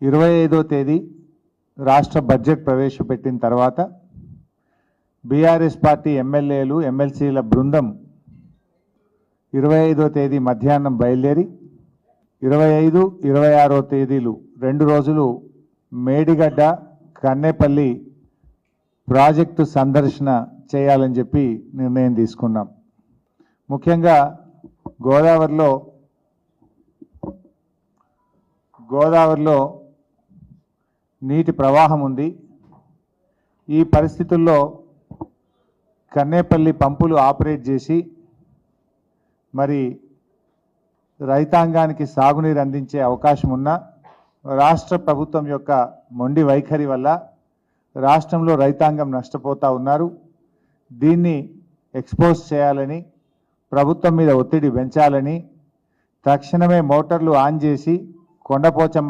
25వ తేదీ రాష్ట్ర బడ్జెట్ ప్రవేశపెట్టిన తర్వాత బీఆర్ఎస్ పార్టీ ఎమ్మెల్యేలు ఎమ్మెల్సీల బృందం 25వ తేదీ మధ్యాహ్నం బయలుదేరి 25, 26వ తేదీలు 2 రోజులు మేడిగడ్డ కన్నేపల్లి ప్రాజెక్టు సందర్శన చేయాలని చెప్పి నిర్ణయం తీసుకున్నాం. ముఖ్యంగా గోదావరిలో నీటి ప్రవాహం ఉంది. ఈ పరిస్థితుల్లో కన్నేపల్లి పంపులు ఆపరేట్ చేసి మరి రైతాంగానికి సాగునీరు అందించే అవకాశం ఉన్న రాష్ట్ర ప్రభుత్వం యొక్క మొండి వైఖరి వల్ల రాష్ట్రంలో రైతాంగం నష్టపోతూ ఉన్నారు. దీన్ని ఎక్స్పోజ్ చేయాలని, ప్రభుత్వం మీద ఒత్తిడి పెంచాలని తక్షణమే మోటార్లు ఆన్ చేసి కొండపోచమ్మ